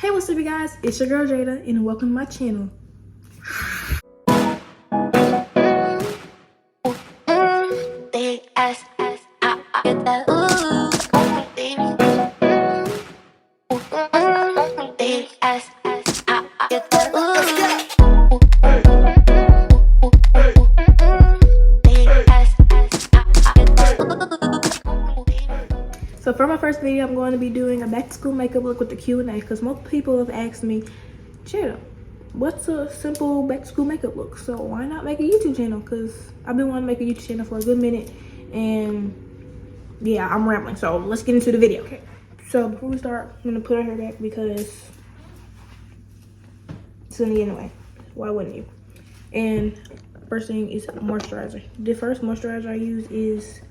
Hey, what's up you guys? It's your girl Jada and welcome to my channel. So for my first video, I'm going to be doing a back to school makeup look with the Q&A because most people have asked me, Jada, what's a simple back to school makeup look? So why not make a YouTube channel? Because I've been wanting to make a YouTube channel for a good minute and yeah, I'm rambling. So let's get into the video. Okay. So before we start, I'm gonna put our hair back because it's gonna get in the way. Why wouldn't you? And first thing is moisturizer. The first moisturizer I use is,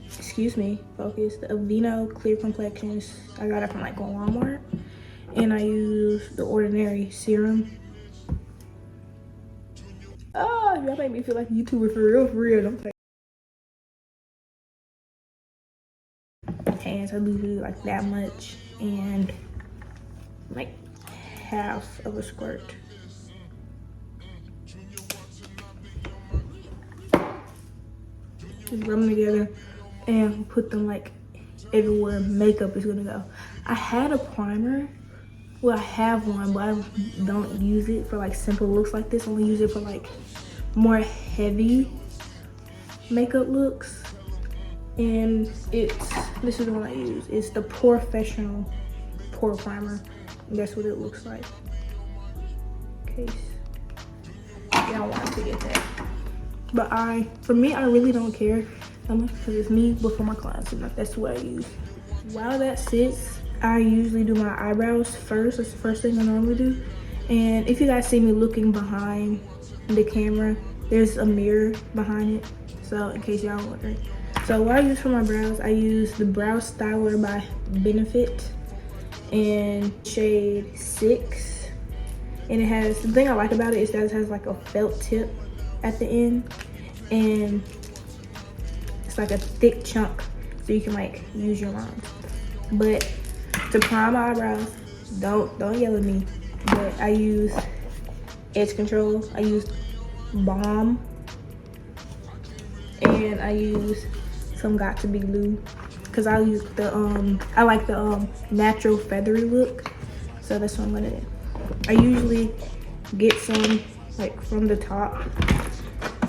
excuse me, focus, the Aveeno Clear Complexions. I got it from like Walmart. And I use the Ordinary Serum. Oh, y'all make me feel like a YouTuber for real, Don't play. Hands, I literally like that much and like half of a squirt. Just rub them together and put them like everywhere makeup is gonna go. I had a primer. Well, I have one, but I don't use it for like simple looks like this. I only use it for like more heavy makeup looks. And this is the one I use. It's the Porefessional Pore Primer. That's what it looks like. In case y'all want to get that. But for me, I really don't care that much because it's me, but for my clients, that's what I use. While that sits, I usually do my eyebrows first. That's the first thing I normally do. And if you guys see me looking behind the camera, there's a mirror behind it. So in case y'all wondering. So what I use for my brows, I use the Brow Styler by Benefit in shade 6. And it has, the thing I like about it is that it has like a felt tip at the end. And it's like a thick chunk so you can like use your lines. But to prime my eyebrows, don't yell at me, but I use edge control, I use balm, and I use some Got To Be Glue because I use the I like the natural feathery look, so that's what I'm gonna do. I usually get some like from the top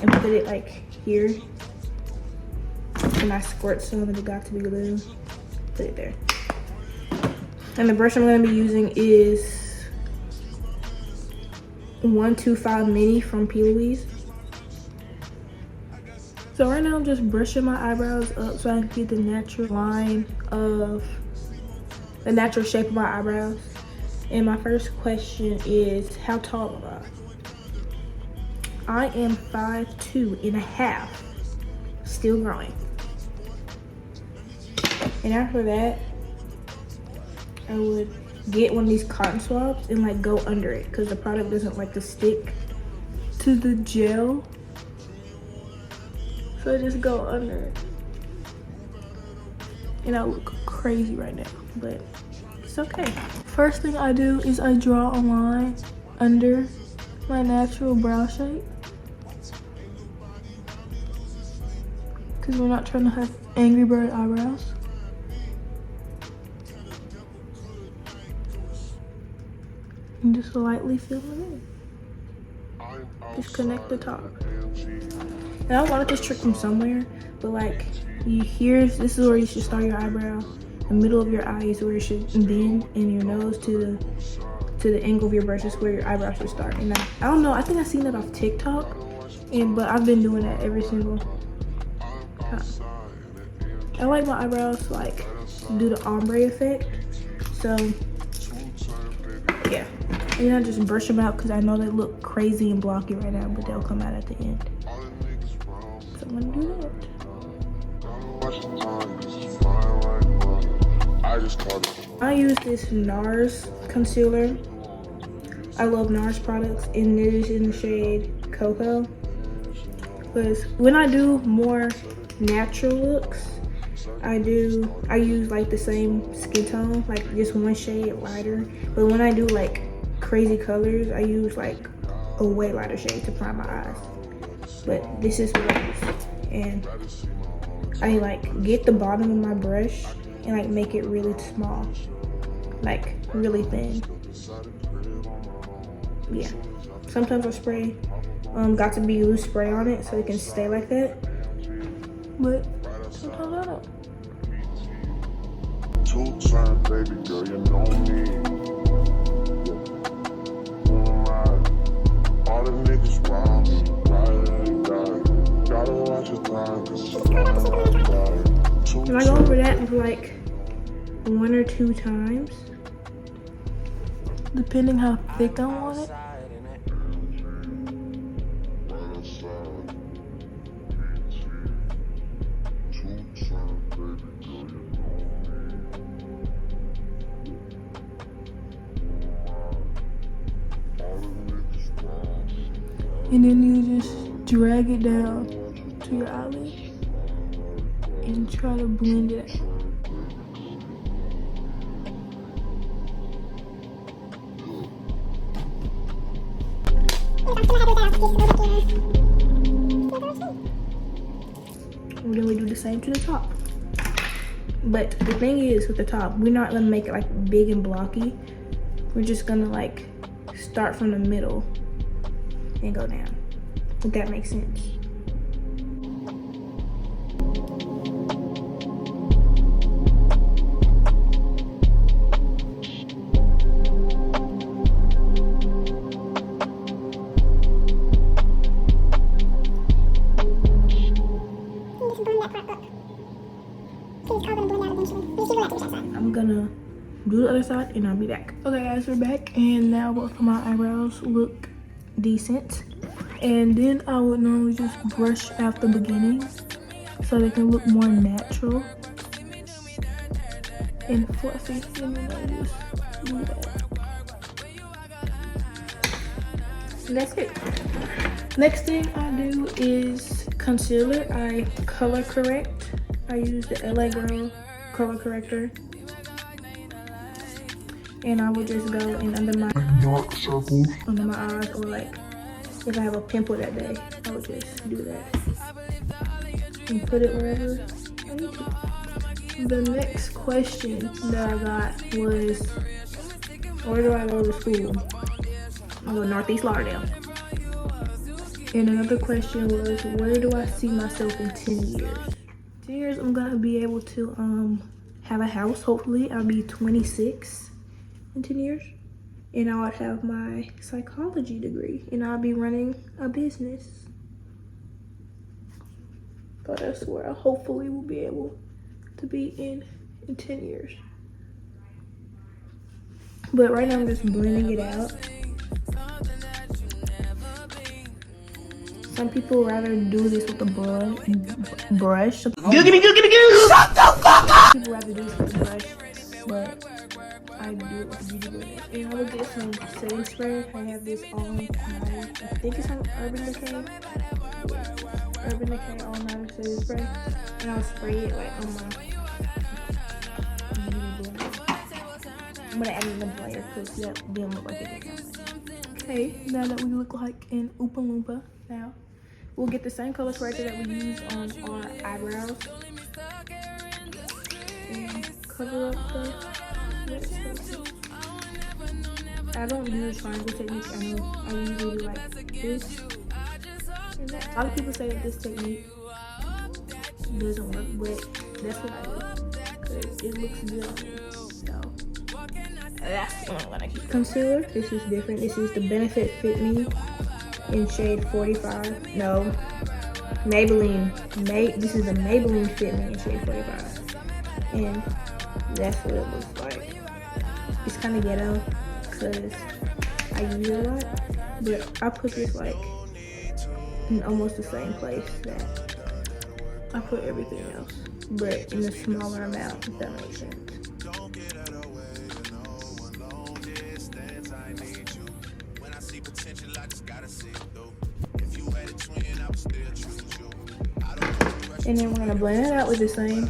and put it like here, and I squirt some of the Got To Be Glue, put it there. And the brush I'm going to be using is 125 Mini from P. Louise. So right now I'm just brushing my eyebrows up so I can get the natural line of the natural shape of my eyebrows. And my first question is, how tall am I? I am 5'2.5", still growing. And after that, I would get one of these cotton swabs and like go under it because the product doesn't like to stick to the gel. So I just go under it. And I look crazy right now, but it's okay. First thing I do is I draw a line under my natural brow shape. Because we're not trying to have Angry Bird eyebrows. And just lightly fill it in. Just connect the top. And I wanted this trick from somewhere, but like this is where you should start your eyebrow. The middle of your eye is where you should bend, and your nose to the angle of your brush is where your eyebrow should start. And I don't know, I think I seen that off TikTok, but I've been doing that every single time. I like my eyebrows like do the ombre effect, so yeah. And I just brush them out because I know they look crazy and blocky right now, but they'll come out at the end. So I'm gonna do that. I use this Nars Concealer. I love Nars products, and it is in the shade Cocoa. Because when I do more natural looks, I use like the same skin tone, like just one shade lighter. But when I do like crazy colors, I use like a way lighter shade to prime my eyes. But this is what I use. And I like get the bottom of my brush and like make it really small, like really thin. Yeah. Sometimes I spray got to be loose spray on it so it can stay like that. But sometimes I don't. 2 times, baby girl, you know me. All the niggas around me, gotta watch your time, cause and I go over that like 1 or 2 times, depending how thick I want it. And then you just drag it down to your eyelid and try to blend it out. And then we do the same to the top. But the thing is, with the top, we're not gonna make it like big and blocky. We're just gonna like start from the middle and go down, if that makes sense. I'm gonna do the other side and I'll be back. Okay guys, we're back and now both of my eyebrows look decent. And then I would normally just brush out the beginning so they can look more natural and fluffy. And then I just do that. And that's it. Next thing I do is concealer. I color correct. I use the LA Girl color corrector. And I will just go in under my dark circles, under my eyes, or like if I have a pimple that day, I would just do that and put it wherever I need to. The next question that I got was, where do I go to school? I go to Northeast Lauderdale. And another question was, where do I see myself in 10 years? 10 years, I'm gonna be able to have a house. Hopefully, I'll be 26 in 10 years. And I would have my psychology degree, and I'll be running a business. So that's where I hopefully will be able to be in 10 years. But right now I'm just blending it out. Some people rather do this with a brush. Some people rather do this with a brush, but I do it with a beauty blender. And I will get some setting spray. I have this all-nighter, I think it's on Urban Decay. Urban Decay all-nighter setting spray. And I'll spray it like on my beauty blender. I'm gonna add another layer because that didn't look like it did. Okay, now that we look like an Oompa Loompa now, we'll get the same color corrector that we use on our eyebrows. And cover up the red spaces. I don't do the triangle technique. I usually do like this and that. A lot of people say that this technique doesn't work, but that's what I do because it looks good on me. So that's what I'm gonna keep. Concealer. This is different. This is the Benefit Fit Me in shade 45. No, Maybelline. This is the Maybelline Fit Me in shade 45, and that's what it looks like. It's kind of ghetto because I use it a lot, but I put this like in almost the same place that I put everything else, but in a smaller amount, if that makes sense. And then we're gonna blend it out with the same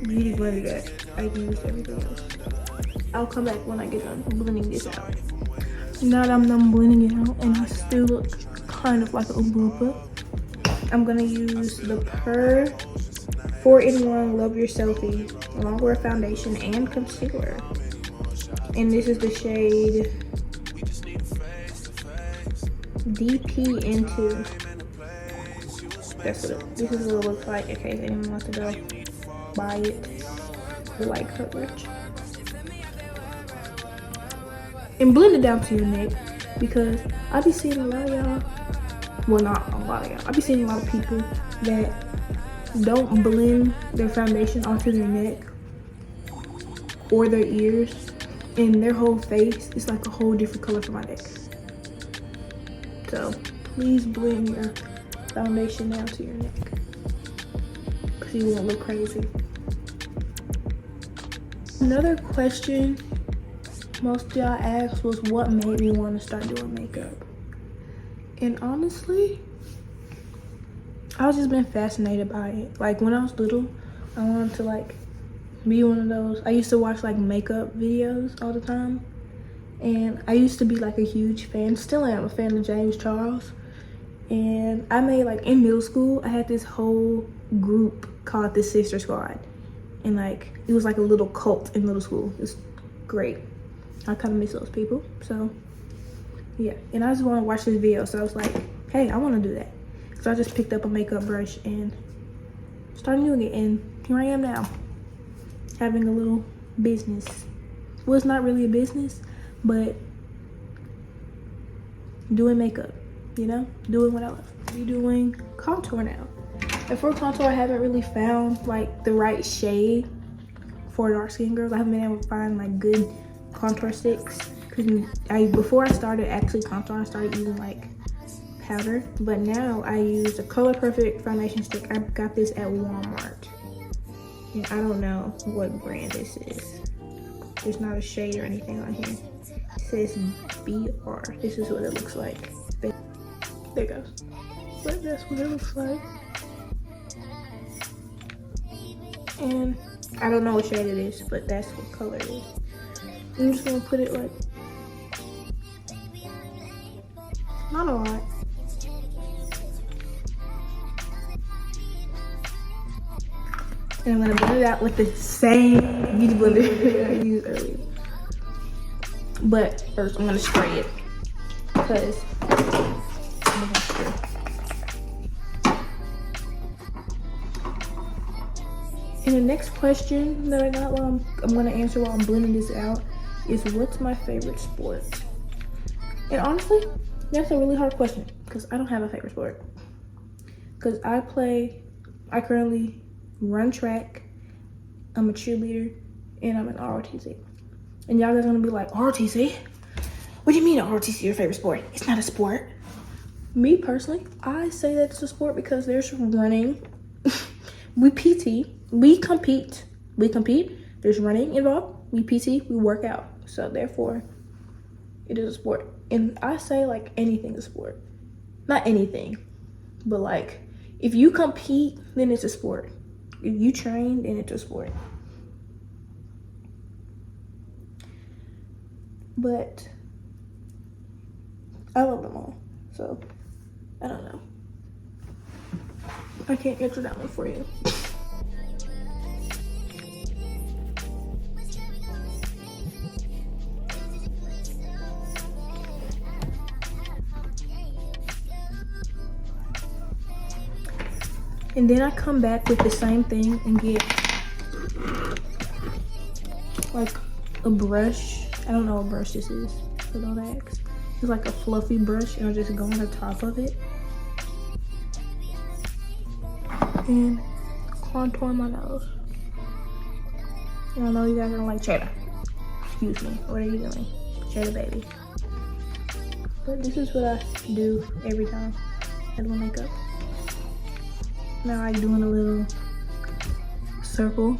beauty blender that I used everything else. I'll come back when I get done blending this out. Now that I'm done blending it out and I still look kind of like a Oompa, I'm gonna use the Pore 4-in-1 Love Your Selfie Longwear Foundation and Concealer. And this is the shade DP Into. This is what it looks like in case anyone wants to go buy it for like coverage. And blend it down to your neck, because I be seeing a lot of y'all, well not a lot of y'all, I be seeing a lot of people that don't blend their foundation onto their neck or their ears, and their whole face is like a whole different color from my neck. So please blend your foundation down to your neck, because you won't look crazy. Another question most of y'all asked was what made me want to start doing makeup. And honestly, I've just been fascinated by it. Like when I was little, I wanted to like be one of those. I used to watch like makeup videos all the time, and I used to be like a huge fan, still am a fan of James Charles. And I made like in middle school, I had this whole group called the Sister Squad, and like it was like a little cult in middle school. It was great. I kind of miss those people. So yeah, and I just want to watch this video, so I was like, hey, I want to do that. So I just picked up a makeup brush and started doing it, and here I am now, having a little business. Well, it's not really a business, but doing makeup, you know, doing what I love. Be doing contour now. And for contour, I haven't really found like the right shade for dark skin girls. I haven't been able to find like good contour sticks, because before I started actually contouring, I started using like powder, but now I use a Color Perfect foundation stick. I got this at Walmart, and I don't know what brand this is. There's not a shade or anything on here. It says BR. This is what it looks like. There it goes. But that's what it looks like. And I don't know what shade it is, but that's what color it is. I'm just gonna put it like, not a lot. And I'm gonna blend it out with the same beauty blender I used earlier. But first I'm gonna spray it, because I'm gonna spray. And the next question that I got while I'm gonna answer while I'm blending this out is, what's my favorite sport? And honestly, that's a really hard question, because I don't have a favorite sport. Because I currently run track, I'm a cheerleader, and I'm an ROTC. And y'all guys are gonna be like, ROTC? What do you mean ROTC your favorite sport? It's not a sport. Me personally, I say that it's a sport because there's running. We PT, we compete. There's running involved. We PT, we work out. So therefore, it is a sport. And I say like anything's a sport. Not anything, but like if you compete, then it's a sport. If you train, then it's a sport. But I love them all, so I don't know. I can't answer that one for you. And then I come back with the same thing and get like a brush. I don't know what brush this is, so don't ask. It's like a fluffy brush, and I'll just go on the top of it and contour my nose. And I know you guys are like, Jada, excuse me, what are you doing? Jada baby. But this is what I do every time I do makeup. Now I'm doing a little circle,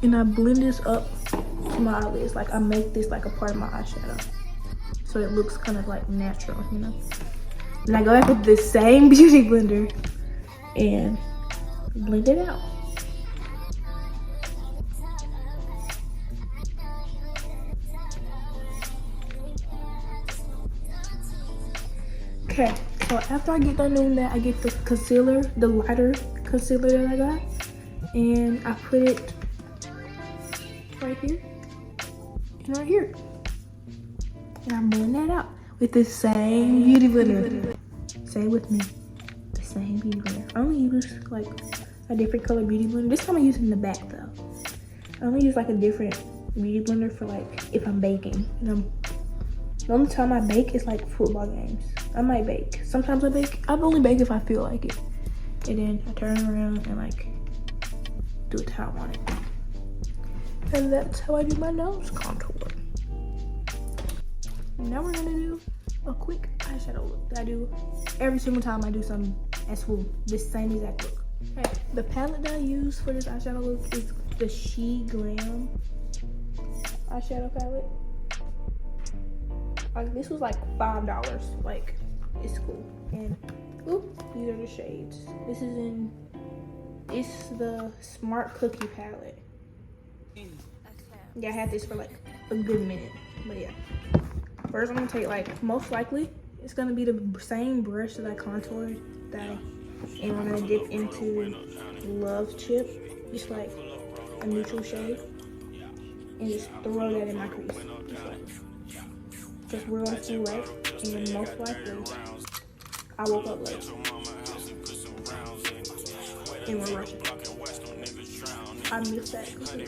and I blend this up to my eyelids. Like I make this like a part of my eyeshadow, so it looks kind of like natural, you know. And I go back with the same beauty blender and blend it out. Okay, so after I get done doing that, I get the concealer, the lighter concealer that I got, and I put it right here and right here. And I'm blending that out with the same beauty blender. Say it with me, the same beauty blender. I only use like a different color beauty blender. This time I use it in the back though. I only use like a different beauty blender for like if I'm baking. The only time I bake is like football games. I might bake. Sometimes I bake. I only bake if I feel like it. And then I turn around and like do it how I want it. And that's how I do my nose contour. Now we're gonna do a quick eyeshadow look that I do every single time I do something at school. This same exact look. Okay, the palette that I use for this eyeshadow look is the She Glam eyeshadow palette. Like this was like $5. Like it's cool. And these are the shades. It's the Smart Cookie palette. Yeah, I had this for like a good minute. But yeah. First I'm gonna take like, most likely it's gonna be the same brush that I contoured and I'm gonna dip into Love Chip, just like a neutral shade, and just throw that in my crease. Because we're on school late, and most likely I woke up late and we're rushing. I missed that completely.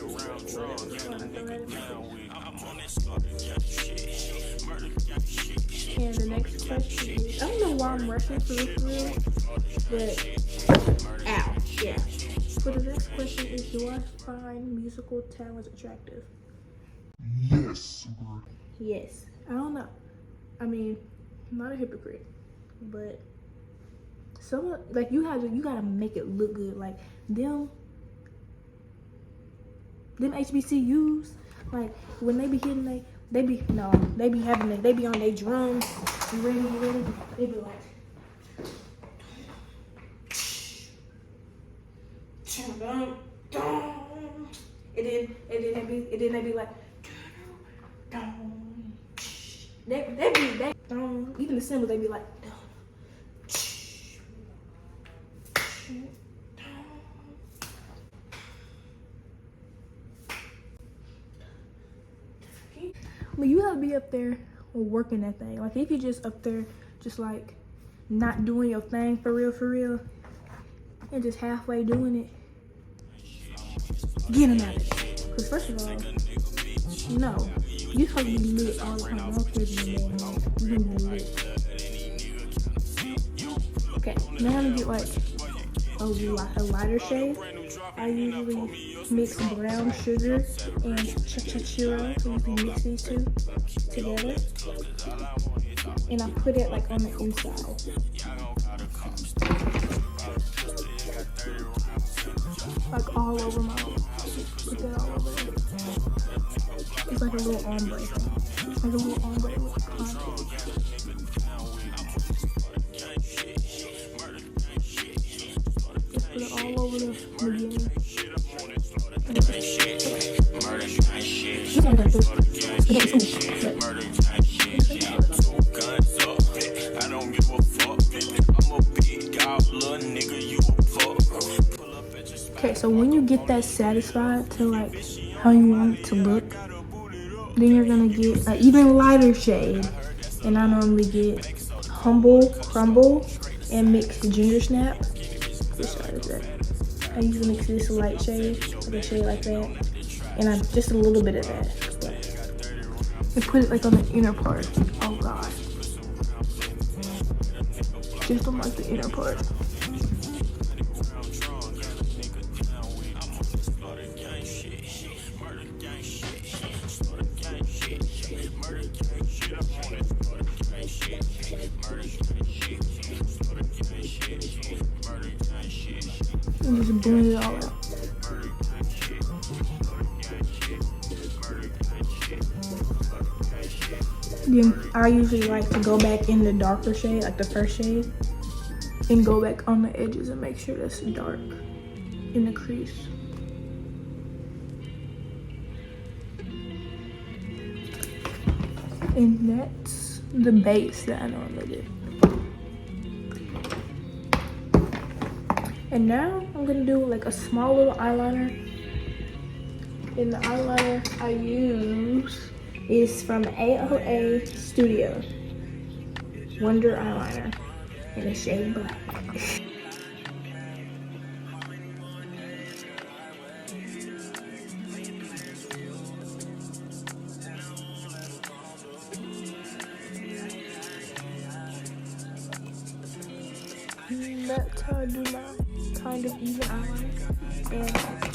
And the next question is, I don't know why I'm rushing for this, but ow, yeah. So the next question is, do I find musical talents attractive? Yes, bro. Yes. I don't know. I mean, I'm not a hypocrite, but some like you gotta make it look good. Like them HBCUs, like when they be hitting they be on their drums. You ready? They be like, and then they be like, even the cymbals, they be like, but you gotta be up there working that thing. Like if you're just up there just like not doing your thing for real and just halfway doing it, get them out of it. Because first of all, no, you're supposed to be lit all the time. I don't care if you're more. You're gonna be lit. Okay, now I'm gonna get like a lighter shade. I usually mix brown sugar and churro. I usually mix these two together, and I put it like on the inside. Like all over my face. Put that all over it. It's like a little ombre. Like a little ombre with contour. Just put it all over the beginning. Okay, so when you get that satisfied to like how you want it to look, then you're gonna get an even lighter shade. And I normally get Humble Crumble and mix Ginger Snap. Which side is that? I usually mix this light shade, like a shade like that, and just a little bit of that. I put it like on the inner part. Oh god. Just on like the inner part. And just blend it all out. Then I usually like to go back in the darker shade, like the first shade, and go back on the edges and make sure that's dark in the crease. And that's the base that I normally do. And now I'm gonna do like a small little eyeliner. And the eyeliner I use is from AOA Studio. Wonder eyeliner in the shade black. That's how I do my kind of even eyeliner. And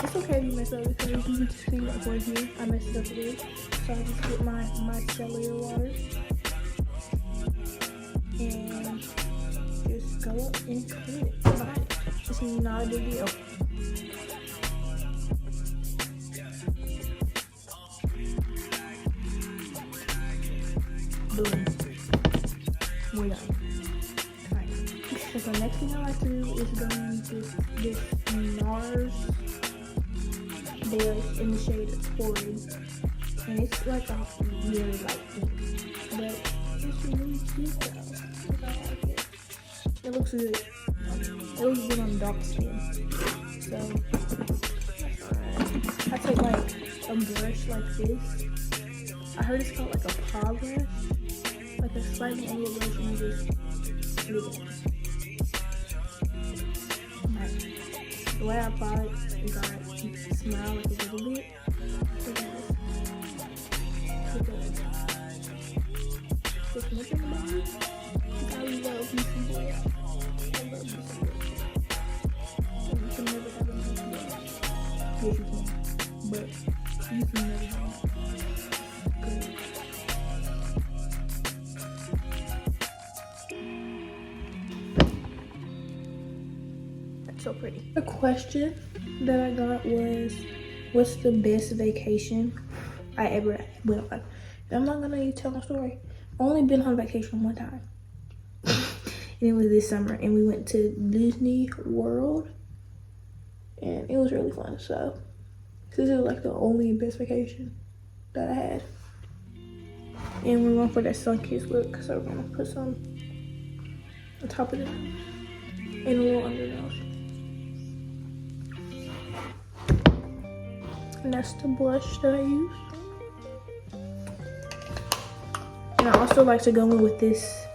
it's okay if you mess up because you can see like right here, I messed up today. So I just get my micellar water and just go up and clean it behind it. It's not a big deal. Boom. We're done. So the next thing I like to do is go into this Nars blush in the shade Pore. And it's like a really light pink. But it's really cute though. I like it. It looks good. It looks good on dark skin. So I take like a brush like this. I heard it's called like a paw brush. Like a slightly angled brush and just do it. The way I apply it is I smile like a little bit. Look at this. Look at this. Just looking at me. I love you some boy. I love you some boy. And you can never have a nice boy. Yes, you can. But you can never have a good. So pretty. The question that I got was, what's the best vacation I ever went on? I'm not gonna tell my story. I've only been on vacation one time. And it was this summer and we went to Disney World and it was really fun. So this is like the only best vacation that I had. And we're going for that sun-kissed look, so we're gonna put some on top of it and a little under nose. And that's the blush that I use. And I also like to go in with this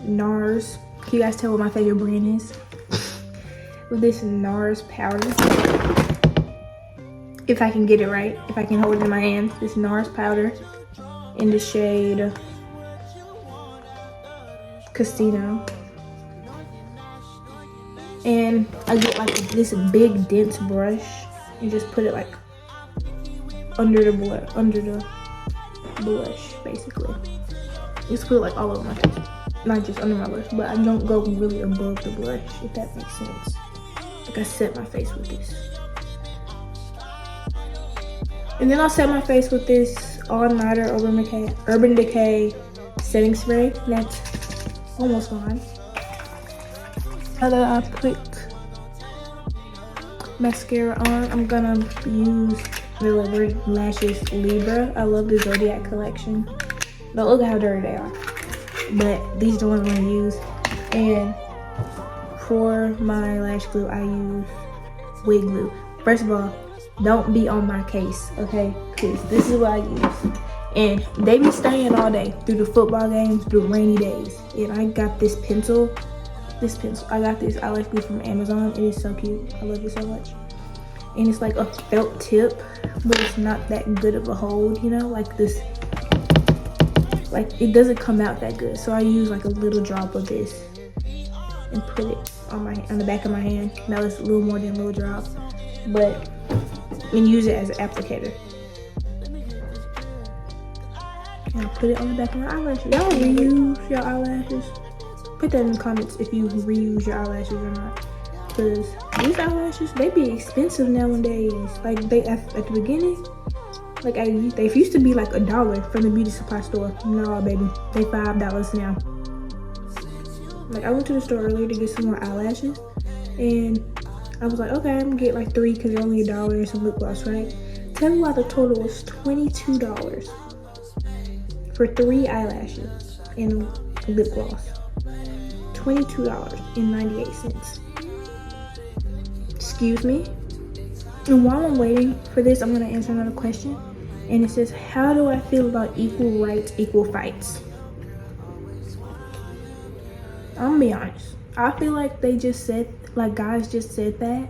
Nars. Can you guys tell what my favorite brand is? With this Nars Powder. If I can get it right, if I can hold it in my hand. This Nars Powder in the shade Casino. And I get like this big dense brush and just put it like under the blush, basically. Just put it like all over my face, not just under my blush, but I don't go really above the blush, if that makes sense. Like I set my face with this, and then I'll set my face with this all-nighter Urban Decay setting spray. That's almost gone. Now that I put mascara on, I'm gonna use the Lashes Libra. I love the Zodiac collection. But look at how dirty they are. But these are the ones I'm gonna use. And for my lash glue, I use YaGurlJa'eda. First of all, don't be on my case, okay? Because this is what I use. And they be staying all day through the football games, through rainy days. And I got this pencil. I got this eyelash glue from Amazon. It is so cute. I love it so much. And it's like a felt tip, but it's not that good of a hold, you know, like this. Like it doesn't come out that good. So I use like a little drop of this and put it on the back of my hand. Now it's a little more than a little drop, but and use it as an applicator. And I put it on the back of my eyelashes. Y'all reuse your eyelashes? Put that in the comments if you reuse your eyelashes or not. Because these eyelashes, they be expensive nowadays. Like they at the beginning, like they used to be like $1 from the beauty supply store. No, baby, they $5 now. Like I went to the store earlier to get some more eyelashes, and I was like, okay, I'm gonna get like 3 because they're only $1 and some lip gloss, right? Tell me why the total was $22 for 3 eyelashes and lip gloss. $22.98. excuse me. And while I'm waiting for this, I'm gonna answer another question. And it says, how do I feel about equal rights, equal fights? I'm gonna be honest. I feel like they just said, like guys just said that,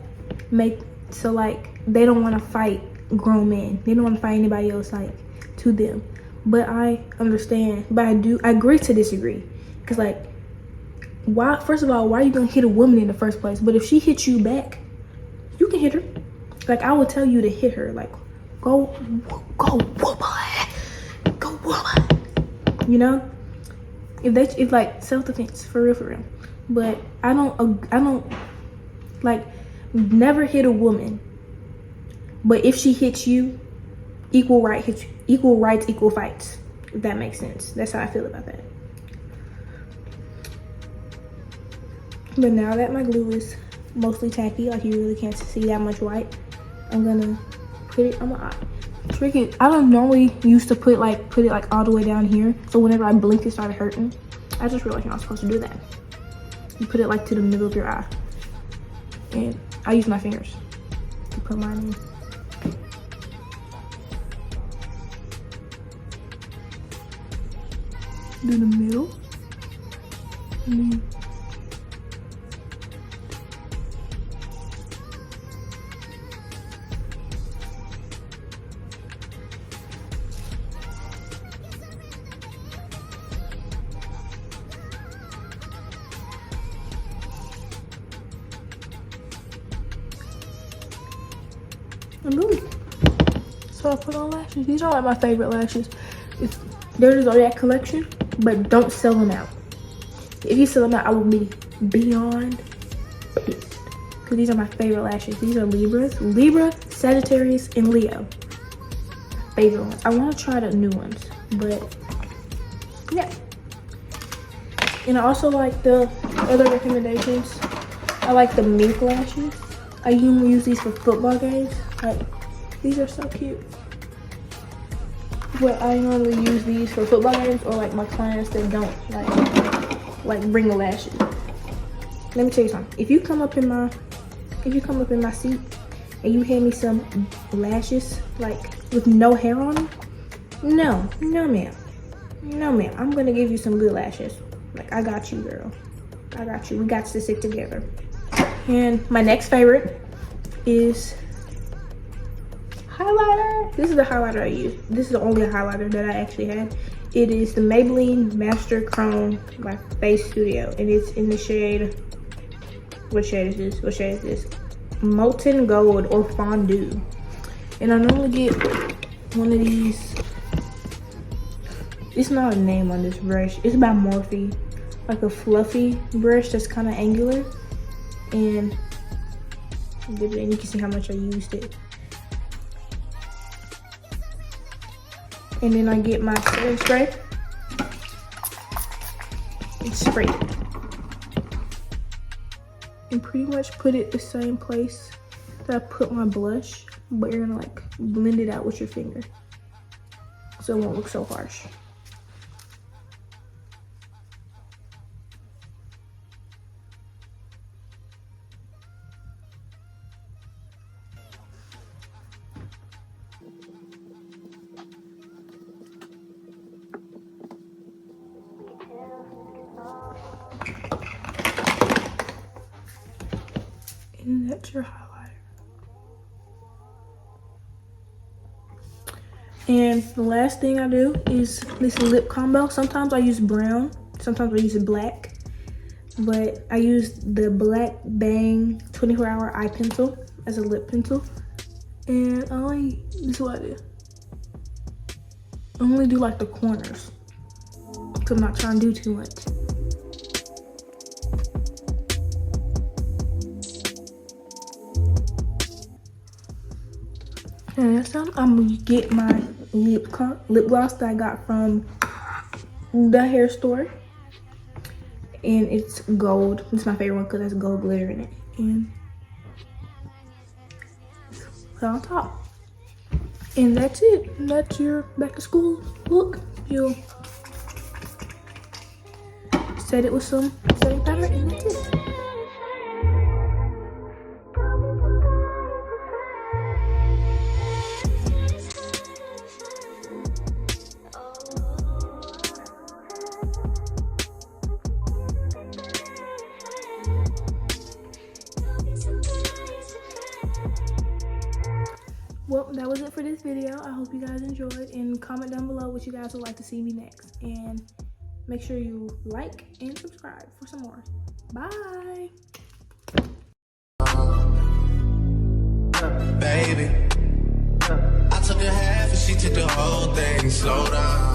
so like they don't want to fight grown men. They don't want to fight anybody else like to them. But I understand. But I agree to disagree. Cause like, why? First of all, why are you gonna hit a woman in the first place? But if she hits you back, you can hit her. Like I would tell you to hit her. Like go whoop her, go whoop her. You know, if like self-defense for real. But I don't like never hit a woman. But if she hits you, equal rights, equal fights. If that makes sense. That's how I feel about that. But now that my glue is mostly tacky, like you really can't see that much white, I'm gonna put it on my eye. Tricky. I don't normally used to put it like all the way down here. So whenever I blinked, it started hurting. I just realized you're not supposed to do that. You put it like to the middle of your eye. And I use my fingers to put mine in. Do the middle. And then so I put on lashes. These are like my favorite lashes. They're the Zodiac collection, but don't sell them out. If you sell them out, I will be beyond pissed. Because these are my favorite lashes. These are Libra, Sagittarius, and Leo. Favorite ones. I want to try the new ones, but yeah. And I also like the other recommendations. I like the mink lashes. I usually use these for football games. Like, these are so cute. But I normally use these for football games or like my clients that don't like bring the lashes. Let me tell you something. If you come up in my seat and you hand me some lashes like with no hair on them, no ma'am. No ma'am. I'm gonna give you some good lashes. Like, I got you, girl. I got you. We got to stick together. And my next favorite is highlighter. This is the highlighter I use. This is the only highlighter that I actually had. It is the Maybelline Master Chrome by Face Studio, and it's in the shade. What shade is this? Molten Gold or Fondue. And I normally get one of these. It's not a name on this brush. It's by Morphe, like a fluffy brush that's kind of angular. And you can see how much I used it. And then I get my setting spray and spray it. And pretty much put it the same place that I put my blush, but you're gonna like blend it out with your finger so it won't look so harsh. And that's your highlighter. And the last thing I do is this lip combo. Sometimes I use brown, sometimes I use black, but I use the Black Bang 24-hour eye pencil as a lip pencil. And this is what I do. I only do like the corners, because I'm not trying to do too much. And next time, I'm gonna get my lip gloss that I got from the hair store. And it's gold. It's my favorite one because it has gold glitter in it. And put on top. And that's it. That's your back to school look. You'll set it with some setting powder and that's it. Well, that was it for this video. I hope you guys enjoyed, and comment down below what you guys would like to see me next. And make sure you like and subscribe for some more. Bye. Baby, I took a half and she took the whole thing. Slow down.